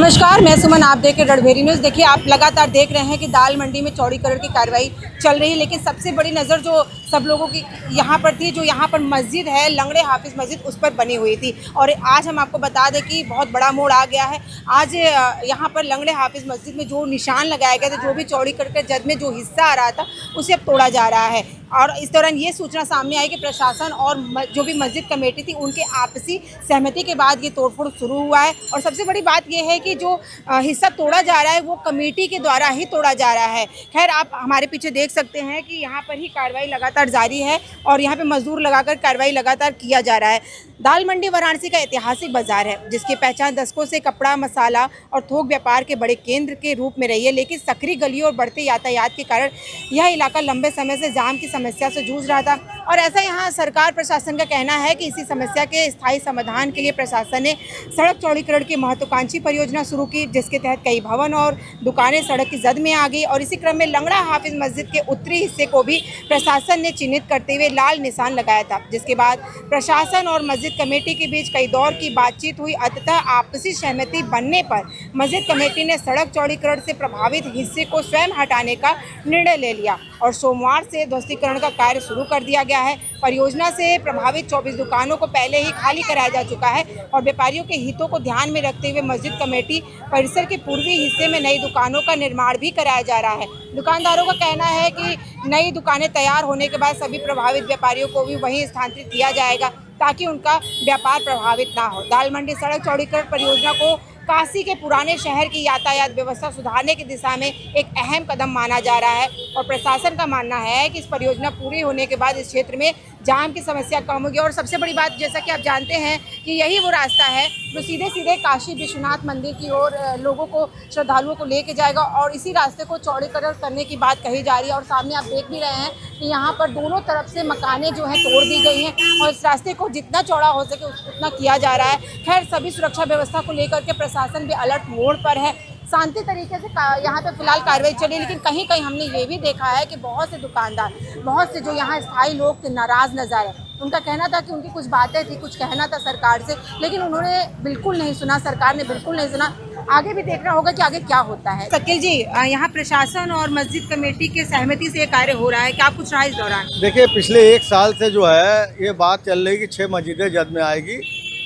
नमस्कार, मैं सुमन, आप देख रहे रणभेरी न्यूज़। देखिए, आप लगातार देख रहे हैं कि दाल मंडी में चौड़ीकरण की कार्रवाई चल रही है, लेकिन सबसे बड़ी नज़र जो सब लोगों की यहाँ पर थी, जो यहाँ पर मस्जिद है लंगड़े हाफिज़ मस्जिद, उस पर बनी हुई थी। और आज हम आपको बता दें कि बहुत बड़ा मोड़ आ गया है। आज यहाँ पर लंगड़े हाफिज़ मस्जिद में जो निशान लगाया गया था, जो भी चौड़ीकरण के जद में जो हिस्सा आ रहा था, उसे अब तोड़ा जा रहा है। और इस दौरान ये सूचना सामने आई कि प्रशासन और जो भी मस्जिद कमेटी थी, उनके आपसी सहमति के बाद ये तोड़फोड़ शुरू हुआ है। और सबसे बड़ी बात यह है कि जो हिस्सा तोड़ा जा रहा है वो कमेटी के द्वारा ही तोड़ा जा रहा है। खैर, आप हमारे पीछे देख सकते हैं कि यहाँ पर ही कार्रवाई लगातार जारी है और यहाँ पे मजदूर लगाकर कार्रवाई लगातार किया जा रहा है। दाल मंडी वाराणसी का ऐतिहासिक बाजार है, जिसकी पहचान दशकों से कपड़ा, मसाला और थोक व्यापार के बड़े केंद्र के रूप में रही है। लेकिन सकरी गलियों और बढ़ते यातायात के कारण यह इलाका लंबे समय से जाम की समस्या से जूझ रहा था। और ऐसा यहाँ सरकार प्रशासन का कहना है कि इसी समस्या के स्थायी समाधान के लिए प्रशासन ने सड़क चौड़ीकरण की महत्वाकांक्षी परियोजना शुरू की, जिसके तहत कई भवन और दुकानें सड़क की जद में आ गई। और इसी क्रम में लंगड़ा हाफिज मस्जिद के उत्तरी हिस्से को भी प्रशासन ने चिन्हित करते हुए लाल निशान लगाया था, जिसके बाद प्रशासन और मस्जिद कमेटी के बीच कई दौर की बातचीत हुई। अंततः आपसी सहमति बनने पर मस्जिद कमेटी ने सड़क चौड़ीकरण से प्रभावित हिस्से को स्वयं हटाने का निर्णय ले लिया और सोमवार से ध्वस्तीकरण का कार्य शुरू कर दिया गया है। परियोजना से प्रभावित 24 दुकानों को पहले ही खाली कराया जा चुका है और व्यापारियों के हितों को ध्यान में रखते हुए मस्जिद कमेटी परिसर के पूर्वी हिस्से में नई दुकानों का निर्माण भी कराया जा रहा है। दुकानदारों का कहना है कि नई दुकानें तैयार होने के बाद सभी प्रभावित व्यापारियों को भी वहीं स्थानांतरित किया जाएगा, ताकि उनका व्यापार प्रभावित ना हो। दाल मंडी सड़क चौड़ीकरण परियोजना को काशी के पुराने शहर की यातायात व्यवस्था सुधारने की दिशा में एक अहम कदम माना जा रहा है और प्रशासन का मानना है कि इस परियोजना पूरी होने के बाद इस क्षेत्र में जाम की समस्या कम होगी। और सबसे बड़ी बात, जैसा कि आप जानते हैं कि यही वो रास्ता है जो सीधे सीधे काशी विश्वनाथ मंदिर की ओर लोगों को, श्रद्धालुओं को लेके जाएगा। और इसी रास्ते को चौड़ीकरण करने की बात कही जा रही है। और सामने आप देख भी रहे हैं कि यहाँ पर दोनों तरफ से मकानें जो हैं तोड़ दी गई हैं और इस रास्ते को जितना चौड़ा हो सके उतना किया जा रहा है। खैर, सभी सुरक्षा व्यवस्था को लेकर के प्रशासन भी अलर्ट मोड पर है। शांति तरीके से यहाँ पे फिलहाल कार्रवाई चली, लेकिन कहीं कहीं हमने ये भी देखा है कि बहुत से दुकानदार, बहुत से जो यहाँ स्थायी लोग थे, नाराज़ नजर आए। उनका कहना था कि उनकी कुछ बातें थी, कुछ कहना था सरकार से, लेकिन उन्होंने बिल्कुल नहीं सुना, सरकार ने बिल्कुल नहीं सुना। आगे भी देखना होगा कि आगे क्या होता है। शकील जी, यहाँ प्रशासन और मस्जिद कमेटी के सहमति से ये कार्य हो रहा है, क्या कुछ रहा इस दौरान? देखिए, पिछले 1 साल से जो है ये बात चल रही कि 6 मस्जिदें जद में आएगी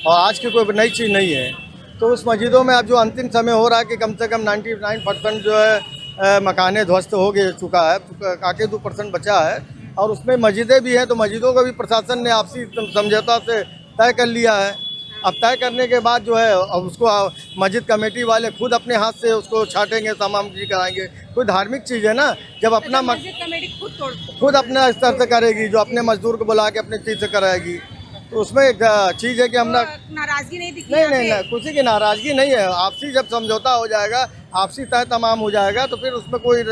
और आज की कोई नई चीज़ नहीं है। तो उस मस्जिदों में अब जो अंतिम समय हो रहा है कि कम से कम 99% जो है मकाने ध्वस्त हो गए चुका है, काके 2% बचा है। और उसमें मस्जिदें भी हैं, तो मस्जिदों को भी प्रशासन ने आपसी समझौता से तय कर लिया है। अब तय करने के बाद जो है अब उसको मस्जिद कमेटी वाले खुद अपने हाथ से उसको छाटेंगे, तमाम चीज़ कराएंगे। कोई धार्मिक चीज़ है ना, जब अपना मस्जिद कमेटी खुद अपने स्तर से करेगी, जो अपने मजदूर को बुला के अपनी चीज़ से कराएगी, तो उसमें एक चीज़ है कि हम नाराजगी नहीं दिखी। नहीं, किसी की नाराज़गी नहीं है। आपसी जब समझौता हो जाएगा, आपसी तय तमाम हो जाएगा, तो फिर उसमें कोई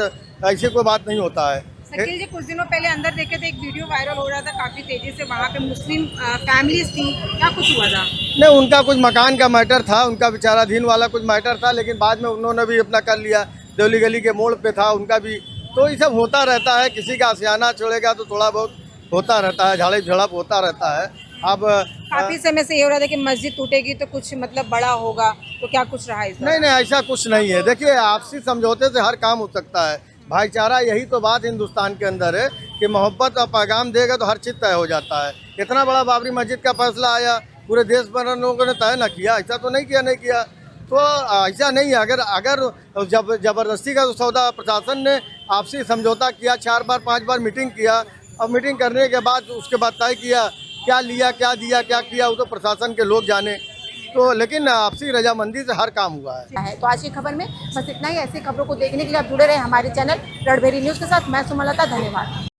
ऐसी कोई बात नहीं होता है। शकील जी, कुछ दिनों पहले अंदर देखे थे, एक वीडियो वायरल हो रहा था काफ़ी तेज़ी से, वहाँ पे मुस्लिम फैमिलीज थी, क्या कुछ हुआ था? नहीं, उनका कुछ मकान का मैटर था, उनका विचाराधीन वाला कुछ मैटर था, लेकिन बाद में उन्होंने भी अपना कर लिया। देवली गली के मोड़ पे था उनका भी। तो ये सब होता रहता है, किसी का आशियाना छोड़ेगा तो थोड़ा बहुत होता रहता है, झाड़े झड़प होता रहता है। अब काफ़ी समय से ये हो रहा था कि मस्जिद टूटेगी तो कुछ मतलब बड़ा होगा, तो क्या कुछ रहा है? नहीं, ऐसा कुछ नहीं है। देखिए, आपसी समझौते से हर काम हो सकता है। भाईचारा, यही तो बात हिंदुस्तान के अंदर है कि मोहब्बत और पैगाम देगा तो हर चीज़ तय हो जाता है। इतना बड़ा बाबरी मस्जिद का फैसला आया, पूरे देश भर लोगों ने तय ना किया, ऐसा तो नहीं किया। तो ऐसा नहीं है। अगर जब ज़बरदस्ती का सौदा, प्रशासन ने आपसी समझौता किया, 4 बार 5 बार मीटिंग किया और मीटिंग करने के बाद उसके बाद तय किया, क्या लिया, क्या दिया, क्या किया, वो तो प्रशासन के लोग जाने। तो लेकिन आपसी रजामंदी से हर काम हुआ है। तो आज की खबर में बस इतना ही। ऐसी खबरों को देखने के लिए आप जुड़े रहे हमारे चैनल रणभेरी न्यूज़ के साथ। मैं सुमलता, धन्यवाद।